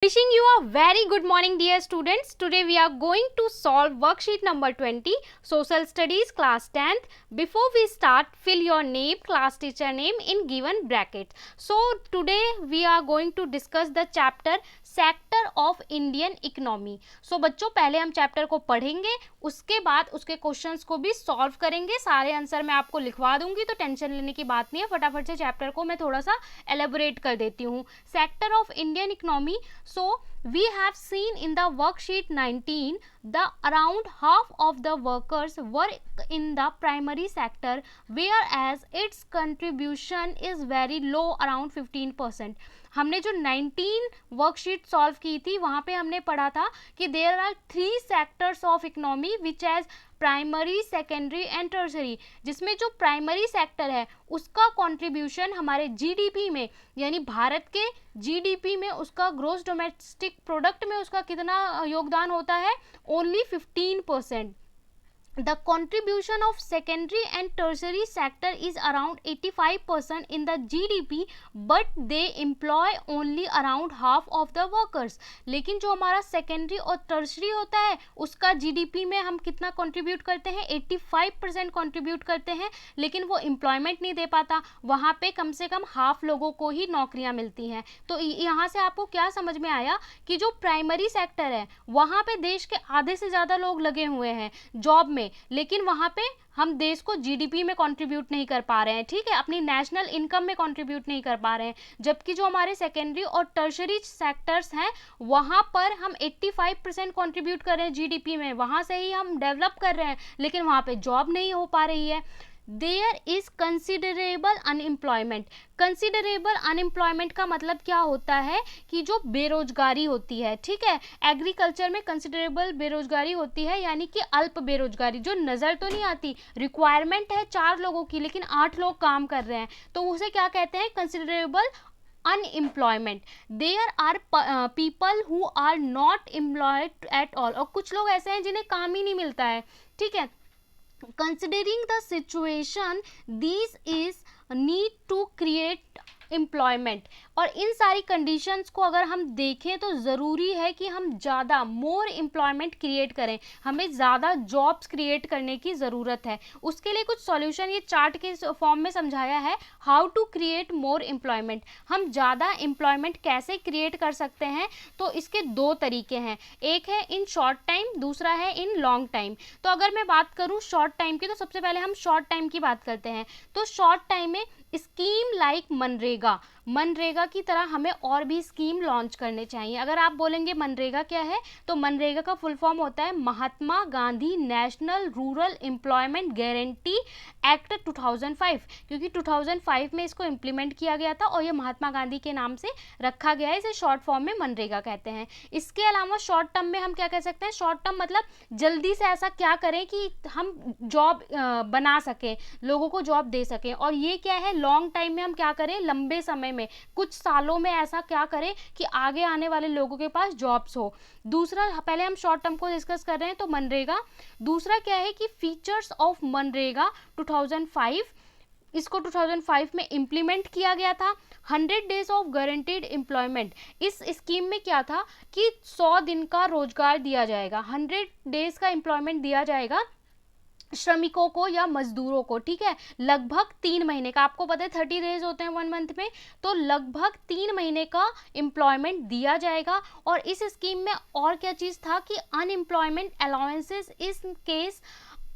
Wishing you a very good morning dear students. Today we are going to solve worksheet number 20 social studies class 10th. Before we start, fill your name, class teacher name in given brackets. So today we are going to discuss the chapter sector of Indian economy. So बच्चों पहले हम chapter को पढ़ेंगे, उसके बाद उसके questions को भी सॉल्व करेंगे. सारे आंसर मैं आपको लिखवा दूंगी तो टेंशन लेने की बात नहीं है. फटाफट से चैप्टर को मैं थोड़ा सा एलेबोरेट कर देती हूँ. Sector of Indian economy. So we have seen in the worksheet 19 the around half of the workers work in the primary sector whereas its contribution is very low around 15%. हमने जो 19 worksheet solve की थी वहाँ पे हमने पढ़ा था कि there are 3 sectors of economy which as primary, secondary and tertiary, जिसमें जो प्राइमरी सेक्टर है उसका कंट्रीब्यूशन हमारे जीडीपी में यानी भारत के जीडीपी में उसका ग्रोस डोमेस्टिक प्रोडक्ट में उसका कितना योगदान होता है, only 15%. The contribution of secondary and tertiary sector is around 85% in the GDP, but they employ only around half of the workers. लेकिन जो हमारा सेकेंडरी और टर्सरी होता है उसका जीडीपी में हम कितना कंट्रीब्यूट करते हैं, 85% कंट्रीब्यूट करते हैं, लेकिन वो एम्प्लॉयमेंट नहीं दे पाता. वहाँ पे कम से कम हाफ लोगों को ही नौकरियाँ मिलती हैं. तो यहाँ से आपको क्या समझ में आया कि जो प्राइमरी सेक्टर है वहाँ पे देश के आधे से ज़्यादा लोग लगे हुए हैं जॉब में, लेकिन वहाँ पे हम देश को जीडीपी में कंट्रीब्यूट नहीं कर पा रहे हैं. ठीक है, अपनी नेशनल इनकम में कंट्रीब्यूट नहीं कर पा रहे हैं. जबकि जो हमारे सेकेंडरी और टर्शरी सेक्टर्स हैं वहाँ पर हम 85% कंट्रीब्यूट कर रहे हैं जीडीपी में, वहाँ से ही हम डेवलप कर रहे हैं, लेकिन वहाँ पे जॉब नहीं हो पा रही है. There is considerable unemployment. Considerable unemployment का मतलब क्या होता है कि जो बेरोजगारी होती है, ठीक है, एग्रीकल्चर में कंसिडरेबल बेरोजगारी होती है यानी कि अल्प बेरोजगारी जो नज़र तो नहीं आती. रिक्वायरमेंट है 4 लोगों की लेकिन 8 लोग काम कर रहे हैं, तो उसे क्या कहते हैं, considerable unemployment. There are people who are not employed at all. और कुछ लोग ऐसे हैं जिन्हें काम ही नहीं मिलता है. ठीक है, considering the situation these is need to create employment. और इन सारी कंडीशंस को अगर हम देखें तो ज़रूरी है कि हम ज़्यादा मोर एम्प्लॉयमेंट क्रिएट करें, हमें ज़्यादा जॉब्स क्रिएट करने की ज़रूरत है. उसके लिए कुछ सॉल्यूशन ये चार्ट के फॉर्म में समझाया है. How to create more employment, हम ज़्यादा एम्प्लॉयमेंट कैसे क्रिएट कर सकते हैं, तो इसके 2 तरीके हैं. एक है इन शॉर्ट टाइम, दूसरा है इन लॉन्ग टाइम. तो अगर मैं बात करूँ शॉर्ट टाइम की तो सबसे पहले हम शॉर्ट टाइम की बात करते हैं. तो शॉर्ट टाइम में स्कीम लाइक मनरेगा की तरह हमें और भी स्कीम लॉन्च करने चाहिए. अगर आप बोलेंगे मनरेगा क्या है, तो मनरेगा का फुल फॉर्म होता है Mahatma Gandhi national rural employment guarantee act 2005, क्योंकि 2005 में इसको इम्प्लीमेंट किया गया था और ये महात्मा गांधी के नाम से रखा गया है. इसे शॉर्ट फॉर्म में मनरेगा कहते हैं. इसके अलावा शॉर्ट टर्म में हम क्या कह सकते हैं, शॉर्ट टर्म मतलब जल्दी से ऐसा क्या करें कि हम जॉब बना सकें, लोगों को जॉब दे सकें. और ये क्या है, लॉन्ग टाइम में हम क्या करें, लंबे समय में कुछ सालों में ऐसा क्या करें कि आगे आने वाले लोगों के पास जॉब्स हो. दूसरा, पहले हम शॉर्ट टर्म को डिस्कस कर रहे हैं तो मनरेगा. दूसरा क्या है कि फीचर्स ऑफ मनरेगा 2005, इसको 2005 में इम्प्लीमेंट किया गया था. 100 डेज ऑफ गारंटीड एम्प्लॉयमेंट. इस स्कीम में क्या था कि 100 दिन का रोजगार दिया जाएगा, 100 डेज का एम्प्लॉयमेंट दिया जाएगा श्रमिकों को या मजदूरों को. ठीक है, लगभग 3 महीने का, आपको पता है 30 डेज होते हैं 1 मंथ में, तो लगभग 3 महीने का एम्प्लॉयमेंट दिया जाएगा. और इस स्कीम में और क्या चीज़ था कि unemployment allowances in case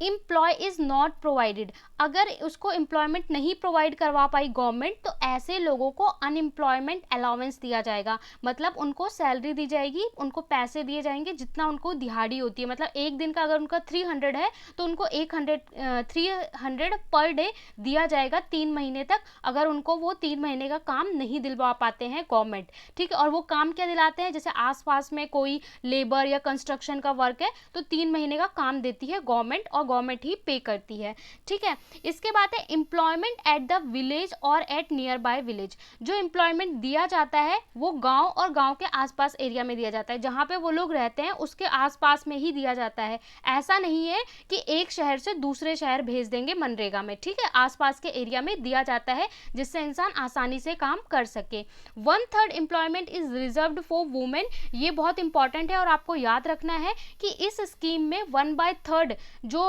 employ is not provided. अगर उसको एम्प्लॉयमेंट नहीं प्रोवाइड करवा पाई गवर्नमेंट तो ऐसे लोगों को अनएम्प्लॉयमेंट अलाउंस दिया जाएगा. मतलब उनको सैलरी दी जाएगी, उनको पैसे दिए जाएंगे जितना उनको दिहाड़ी होती है. मतलब एक दिन का अगर उनका 300 है तो उनको 300 पर डे दिया जाएगा 3 महीने तक, अगर उनको वो 3 महीने का काम नहीं दिलवा पाते हैं गवर्नमेंट. ठीक है, और वो काम क्या दिलाते हैं, जैसे आसपास में कोई लेबर या कंस्ट्रक्शन का वर्क है तो 3 महीने का काम देती है गवर्नमेंट, और गवर्नमेंट ही पे करती है, ठीक है। इसके बाद है एम्प्लॉयमेंट एट द विलेज और एट नियर बाय विलेज। जो एम्प्लॉयमेंट दिया जाता है वो गांव और गांव के आसपास एरिया में दिया जाता है, जहां पे वो लोग रहते हैं उसके आसपास में ही दिया जाता है। ऐसा नहीं है कि एक शहर से दूसरे शहर भेज देंगे मनरेगा में, ठीक है, आसपास के एरिया में दिया जाता है जिससे इंसान आसानी से काम कर सके। 1/3 employment is reserved for women. ये बहुत इंपॉर्टेंट है और आपको याद रखना है कि इस स्कीम में 1/3 जो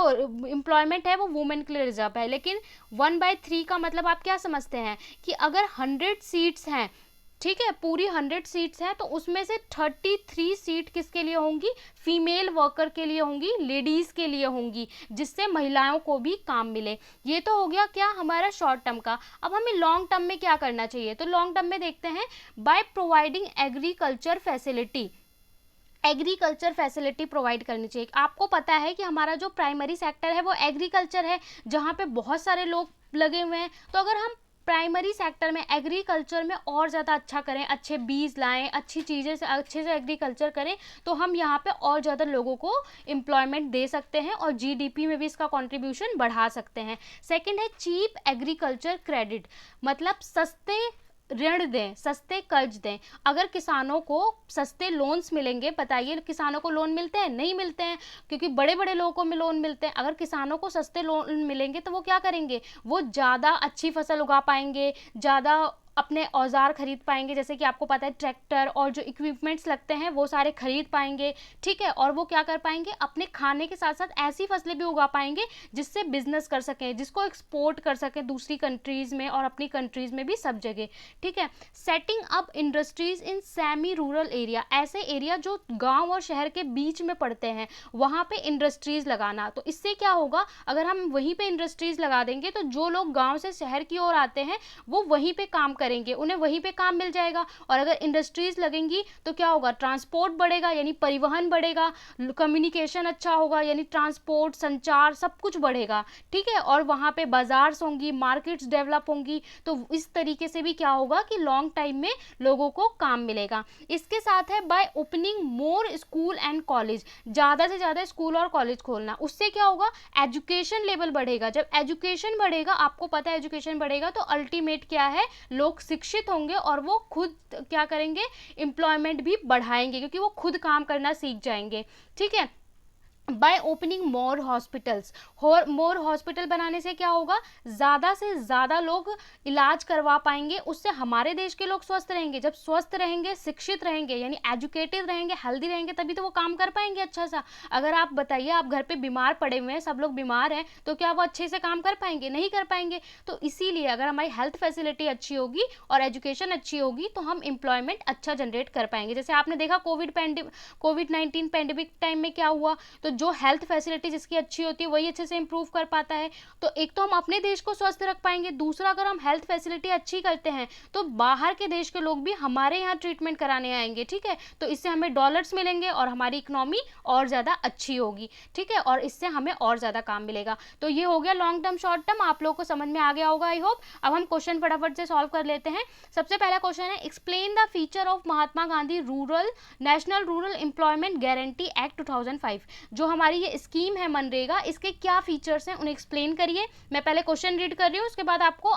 एम्प्लॉयमेंट है वो वुमेन के लिए रिजर्व है। लेकिन 1/3 का मतलब आप क्या समझते हैं कि अगर 100 सीट्स हैं, ठीक है, पूरी 100 सीट्स हैं, तो उसमें से 33 सीट किसके लिए होंगी? फीमेल वर्कर के लिए होंगी, लेडीज के लिए होंगी, जिससे महिलाओं को भी काम मिले। ये तो हो गया क्या हमारा शॉर्ट टर्म का। अब हमें लॉन्ग टर्म में क्या करना चाहिए, तो लॉन्ग टर्म में देखते हैं by providing agriculture facility. Agriculture facility provide करनी चाहिए। आपको पता है कि हमारा जो प्राइमरी सेक्टर है वो एग्रीकल्चर है, जहाँ पे बहुत सारे लोग लगे हुए हैं। तो अगर हम प्राइमरी सेक्टर में एग्रीकल्चर में और ज़्यादा अच्छा करें, अच्छे बीज लाएं, अच्छी चीज़ें से अच्छे से एग्रीकल्चर करें, तो हम यहाँ पे और ज़्यादा लोगों को एम्प्लॉयमेंट दे सकते हैं और जीडीपी में भी इसका कंट्रीब्यूशन बढ़ा सकते हैं। सेकंड है चीप एग्रीकल्चर क्रेडिट, मतलब सस्ते ऋण दें, सस्ते कर्ज दें। अगर किसानों को सस्ते लोन्स मिलेंगे, बताइए किसानों को लोन मिलते हैं? नहीं मिलते हैं, क्योंकि बड़े बड़े लोगों में लोन मिलते हैं। अगर किसानों को सस्ते लोन मिलेंगे तो वो क्या करेंगे? वो ज़्यादा अच्छी फसल उगा पाएंगे, ज़्यादा अपने औजार खरीद पाएंगे, जैसे कि आपको पता है ट्रैक्टर और जो इक्विपमेंट्स लगते हैं वो सारे खरीद पाएंगे, ठीक है। और वो क्या कर पाएंगे? अपने खाने के साथ साथ ऐसी फसलें भी उगा पाएंगे जिससे बिजनेस कर सकें, जिसको एक्सपोर्ट कर सकें दूसरी कंट्रीज़ में और अपनी कंट्रीज़ में भी, सब जगह, ठीक है। Setting up industries in semi rural area, ऐसे एरिया जो गाँव और शहर के बीच में पड़ते हैं वहाँ पे इंडस्ट्रीज़ लगाना। तो इससे क्या होगा, अगर हम वहीं पे इंडस्ट्रीज़ लगा देंगे तो जो लोग गाँव से शहर की ओर आते हैं वो वहीं पे काम करेंगे, उन्हें वहीं पे काम मिल जाएगा। और अगर इंडस्ट्रीज लगेंगी तो क्या होगा? ट्रांसपोर्ट बढ़ेगा, यानी परिवहन बढ़ेगा, कम्युनिकेशन अच्छा होगा, यानी ट्रांसपोर्ट, संचार, सब कुछ बढ़ेगा, ठीक है। और वहाँ पे बाजार्स होंगी, मार्केट्स डेवलप होंगी। तो इस तरीके से भी क्या होगा कि लॉन्ग टाइम में लोगों को काम मिलेगा। इसके साथ है by opening more school and college, ज़्यादा से ज़्यादा स्कूल और कॉलेज खोलना। उससे क्या होगा? एजुकेशन लेवल बढ़ेगा। जब एजुकेशन बढ़ेगा, आपको पता है एजुकेशन बढ़ेगा तो अल्टीमेट क्या है? लोग शिक्षित होंगे और वो खुद क्या करेंगे? एम्प्लॉयमेंट भी बढ़ाएंगे, क्योंकि वो खुद काम करना सीख जाएंगे, ठीक है। By opening more hospitals, more hospital बनाने से क्या होगा? ज़्यादा से ज़्यादा लोग इलाज करवा पाएंगे, उससे हमारे देश के लोग स्वस्थ रहेंगे। जब स्वस्थ रहेंगे, शिक्षित रहेंगे, यानी एजुकेटेड रहेंगे, हेल्दी रहेंगे, तभी तो वो काम कर पाएंगे अच्छा सा। अगर आप बताइए, आप घर पे बीमार पड़े हुए हैं, सब लोग बीमार हैं, तो क्या वो अच्छे से काम कर पाएंगे? नहीं कर पाएंगे। तो इसीलिए अगर हमारी हेल्थ फैसिलिटी अच्छी होगी और एजुकेशन अच्छी होगी तो हम एम्प्लॉयमेंट अच्छा जनरेट कर पाएंगे। जैसे आपने देखा कोविड-19 पैंडेमिक टाइम में क्या हुआ, तो जो हेल्थ फैसिलिटी जिसकी अच्छी होती है वही अच्छे से इंप्रूव कर पाता है। तो एक तो हम अपने देश को स्वस्थ रख पाएंगे, दूसरा अगर हम हेल्थ फैसिलिटी अच्छी करते हैं तो बाहर के देश के लोग भी हमारे यहाँ ट्रीटमेंट कराने आएंगे, ठीक है। तो इससे हमें डॉलर्स मिलेंगे और हमारी इकोनॉमी और ज़्यादा अच्छी होगी, ठीक है, और इससे हमें और ज़्यादा काम मिलेगा। तो ये हो गया लॉन्ग टर्म, शॉर्ट टर्म, आप लोगों को समझ में आ गया होगा आई होप। अब हम क्वेश्चन फटाफट से सॉल्व कर लेते हैं। सबसे पहला क्वेश्चन है, explain the feature of Mahatma Gandhi national rural employment guarantee act 2005। जो हमारी ये स्कीम है मनरेगा, इसके क्या फीचर्स हैं उन्हें एक्सप्लेन करिए। मैं पहले क्वेश्चन रीड कर रही हूँ, उसके बाद आपको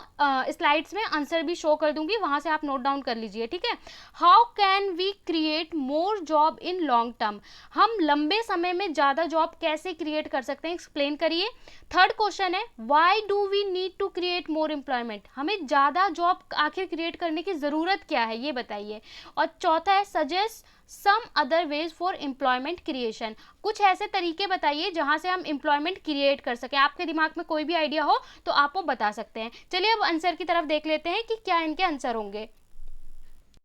स्लाइड्स में आंसर भी शो कर दूंगी, वहां से आप नोट डाउन कर लीजिए, ठीक है। How can we create more job in long term, हम लंबे समय में ज़्यादा जॉब कैसे क्रिएट कर सकते हैं, एक्सप्लेन करिए। थर्ड क्वेश्चन है, why do we need to create more employment, हमें ज़्यादा जॉब आखिर क्रिएट करने की ज़रूरत क्या है, ये बताइए। और चौथा है, suggest some other ways for employment creation, कुछ ऐसे तरीके बताइए जहां से हम एम्प्लॉयमेंट क्रिएट कर सकें। आपके दिमाग में कोई भी आइडिया हो तो आप वो बता सकते हैं। चलिए अब आंसर की तरफ देख लेते हैं कि क्या इनके आंसर होंगे।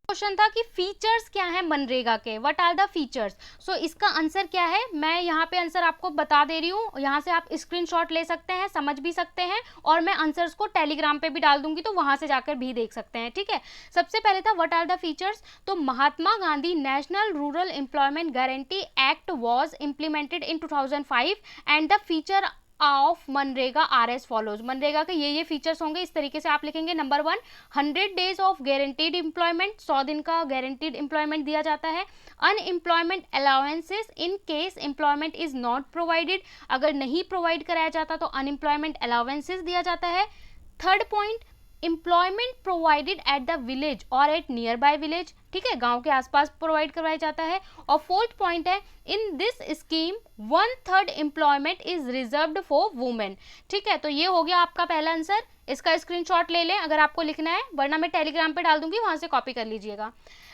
क्वेश्चन था कि फीचर्स क्या है मनरेगा के, व्हाट आर द फीचर्स। सो इसका आंसर क्या है, मैं यहाँ पे आंसर आपको बता दे रही हूँ, यहाँ से आप स्क्रीनशॉट ले सकते हैं, समझ भी सकते हैं, और मैं आंसर्स को टेलीग्राम पे भी डाल दूंगी तो वहां से जाकर भी देख सकते हैं, ठीक है। सबसे पहले था व्हाट आर द फीचर्स, तो Mahatma Gandhi national rural employment guarantee act was implemented in 2005 and the feature of MNREGA are as follows. MNREGA के ये फीचर्स होंगे, इस तरीके से आप लिखेंगे। Number 1, 100 days of guaranteed employment, 100 दिन का गारंटीड एम्प्लॉयमेंट दिया जाता है। Unemployment allowances in case employment is not provided, अगर नहीं प्रोवाइड कराया जाता तो अनएम्प्लॉयमेंट अलाउंसेस दिया जाता है। Third point, employment provided at the village और एट नियर बाय विलेज, ठीक है, गांव के आसपास प्रोवाइड करवाया जाता है। और फोर्थ पॉइंट है, in this scheme 1/3 employment is reserved for women. ठीक है, तो ये हो गया आपका पहला आंसर। इसका स्क्रीनशॉट ले लें अगर आपको लिखना है, वरना मैं टेलीग्राम पे डाल दूंगी, वहां से कॉपी कर लीजिएगा।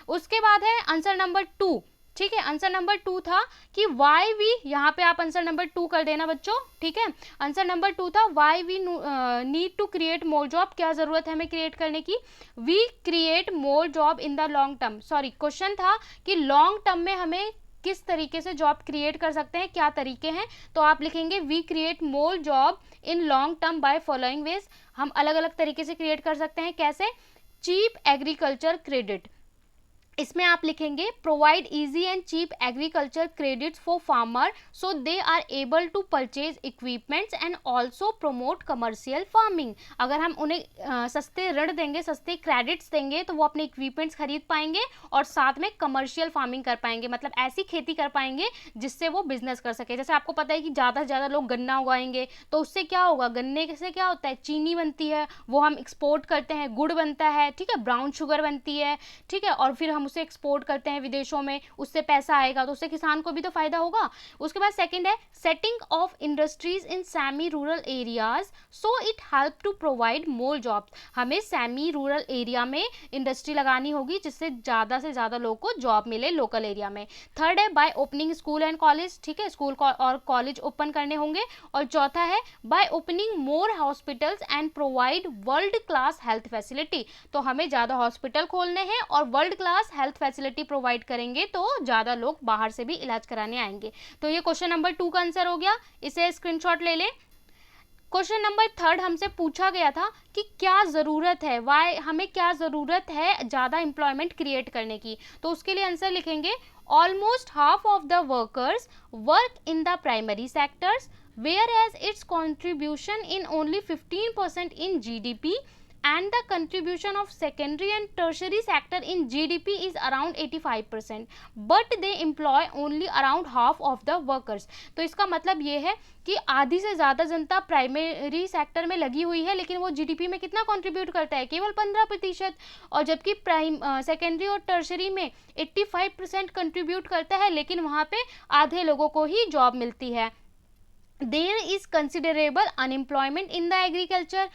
उसके बाद है आंसर नंबर 2। ठीक है, आंसर नंबर 2 था कि वाई वी, यहाँ पे आप आंसर नंबर 2 कर देना बच्चों। ठीक है, आंसर नंबर 2 था why we need to create more job, क्या जरूरत है हमें क्रिएट करने की। We create more job in the long term, sorry question था कि लॉन्ग टर्म में हमें किस तरीके से जॉब क्रिएट कर सकते हैं, क्या तरीके हैं, तो आप लिखेंगे we create more job in long term by following ways. हम अलग अलग तरीके से क्रिएट कर सकते हैं, कैसे। चीप एग्रीकल्चर क्रेडिट, इसमें आप लिखेंगे provide easy and cheap agriculture credits for farmer so they are able to purchase equipments and also promote commercial farming. अगर हम उन्हें सस्ते ऋण देंगे, सस्ते क्रेडिट्स देंगे, तो वो अपने इक्विपमेंट्स खरीद पाएंगे और साथ में कमर्शियल फार्मिंग कर पाएंगे, मतलब ऐसी खेती कर पाएंगे जिससे वो बिजनेस कर सके। जैसे आपको पता है कि ज़्यादा से ज़्यादा लोग गन्ना उगाएंगे, तो उससे क्या होगा, गन्ने से क्या होता है, चीनी बनती है, वो हम एक्सपोर्ट करते हैं, गुड़ बनता है, ठीक है, ब्राउन शुगर बनती है, ठीक है, और फिर हम उसे एक्सपोर्ट करते हैं विदेशों में, उससे पैसा आएगा, तो उससे किसान को भी तो फायदा होगा। उसके बाद सेकंड है setting of industries in semi rural areas so it help to provide more jobs. हमें सेमी रूरल एरिया में इंडस्ट्री लगानी होगी जिससे ज़्यादा से ज़्यादा लोगों को जॉब मिले लोकल एरिया में। थर्ड है by opening school and college, ठीक है, स्कूल और कॉलेज ओपन करने होंगे। और चौथा है by opening more hospitals and provide world class health facility, तो हमें ज़्यादा हॉस्पिटल खोलने हैं और world class health facility provide करेंगे तो ज़्यादा लोग बाहर से भी इलाज कराने आएंगे। तो ये क्वेश्चन नंबर 2 का आंसर हो गया, इसे स्क्रीनशॉट ले लें। क्वेश्चन नंबर 3 हमसे पूछा गया था कि क्या ज़रूरत है, वाई, हमें क्या ज़रूरत है ज़्यादा एम्प्लॉयमेंट क्रिएट करने की, तो उसके लिए आंसर लिखेंगे almost half of the workers work in the primary sectors whereas its contribution in only 15% in GDP and the contribution of secondary and tertiary sector in GDP is around 85%, but they employ only around half of the workers। तो इसका मतलब ये है कि आधी से ज़्यादा जनता primary sector में लगी हुई है, लेकिन वो जीडीपी में कितना कंट्रीब्यूट करता है, केवल 15%, और जबकि सेकेंडरी और टर्शरी में 85% कंट्रीब्यूट करता है, लेकिन वहाँ पे आधे लोगों को ही जॉब मिलती है। There is considerable unemployment in the agriculture.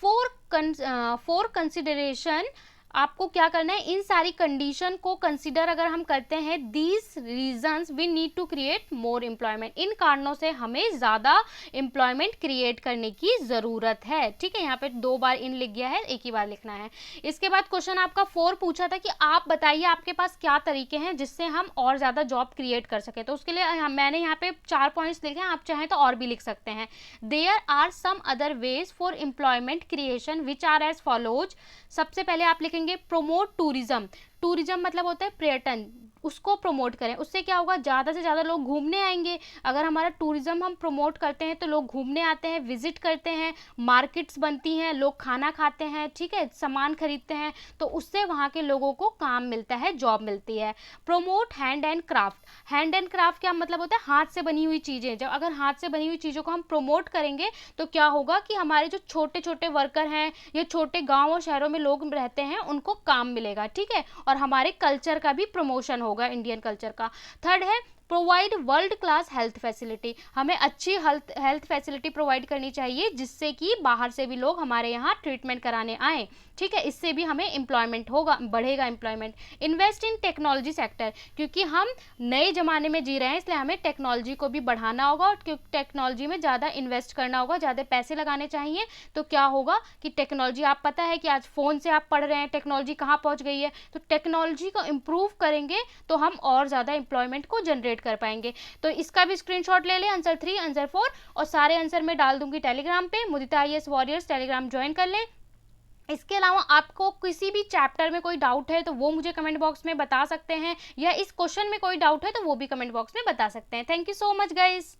For consideration, आपको क्या करना है, इन सारी कंडीशन को कंसिडर अगर हम करते हैं, these reasons we need to create more employment, इन कारणों से हमें ज़्यादा एम्प्लॉयमेंट क्रिएट करने की ज़रूरत है। ठीक है, यहाँ पे 2 बार इन लिख गया है, एक ही बार लिखना है। इसके बाद क्वेश्चन आपका 4 पूछा था कि आप बताइए आपके पास क्या तरीके हैं जिससे हम और ज़्यादा जॉब क्रिएट कर सकें, तो उसके लिए मैंने यहाँ पे 4 पॉइंट्स लिखे हैं, आप चाहें तो और भी लिख सकते हैं। There are some other ways for employment creation which are as follows. सबसे पहले आप लिखेंगे प्रमोट टूरिज्म। टूरिज्म मतलब होता है पर्यटन, उसको प्रमोट करें, उससे क्या होगा, ज़्यादा से ज़्यादा लोग घूमने आएंगे। अगर हमारा टूरिज्म हम प्रमोट करते हैं तो लोग घूमने आते हैं, विजिट करते हैं, मार्केट्स बनती हैं, लोग खाना खाते हैं, ठीक है, सामान खरीदते हैं, तो उससे वहाँ के लोगों को काम मिलता है, जॉब मिलती है। Promote hand and craft. Hand and craft क्या मतलब होता है, हाथ से बनी हुई चीज़ें। जब अगर हाथ से बनी हुई चीज़ों को हम प्रमोट करेंगे तो क्या होगा कि हमारे जो छोटे छोटे वर्कर हैं या छोटे गाँव और शहरों में लोग रहते हैं उनको काम मिलेगा, ठीक है, और हमारे कल्चर का भी प्रमोशन होगा, इंडियन कल्चर का। थर्ड है provide world class health facility. हमें अच्छी हेल्थ फैसिलिटी प्रोवाइड करनी चाहिए जिससे कि बाहर से भी लोग हमारे यहाँ ट्रीटमेंट कराने आए, ठीक है, इससे भी हमें एम्प्लॉयमेंट होगा, बढ़ेगा employment. Invest in technology sector, क्योंकि हम नए ज़माने में जी रहे हैं इसलिए हमें टेक्नोलॉजी को भी बढ़ाना होगा और टेक्नोलॉजी में ज़्यादा इन्वेस्ट करना होगा, ज़्यादा पैसे लगाने चाहिए। तो क्या होगा कि टेक्नोलॉजी, आप पता है कि आज फ़ोन से आप पढ़ रहे हैं, टेक्नोलॉजी कहाँ पहुँच गई है, तो टेक्नोलॉजी को इम्प्रूव करेंगे तो हम और ज़्यादा एम्प्लॉयमेंट को जनरेट कर पाएंगे। तो इसका भी स्क्रीनशॉट ले लें, आंसर 3, आंसर 4, और सारे आंसर मैं डाल दूंगी टेलीग्राम पे। मुदिता IAS वॉरियर्स टेलीग्राम ज्वाइन कर लें। इसके अलावा आपको किसी भी चैप्टर में कोई डाउट है तो वो मुझे कमेंट बॉक्स में बता सकते हैं, या इस क्वेश्चन में कोई डाउट है तो वो भी कमेंट बॉक्स में बता सकते हैं। Thank you so much guys.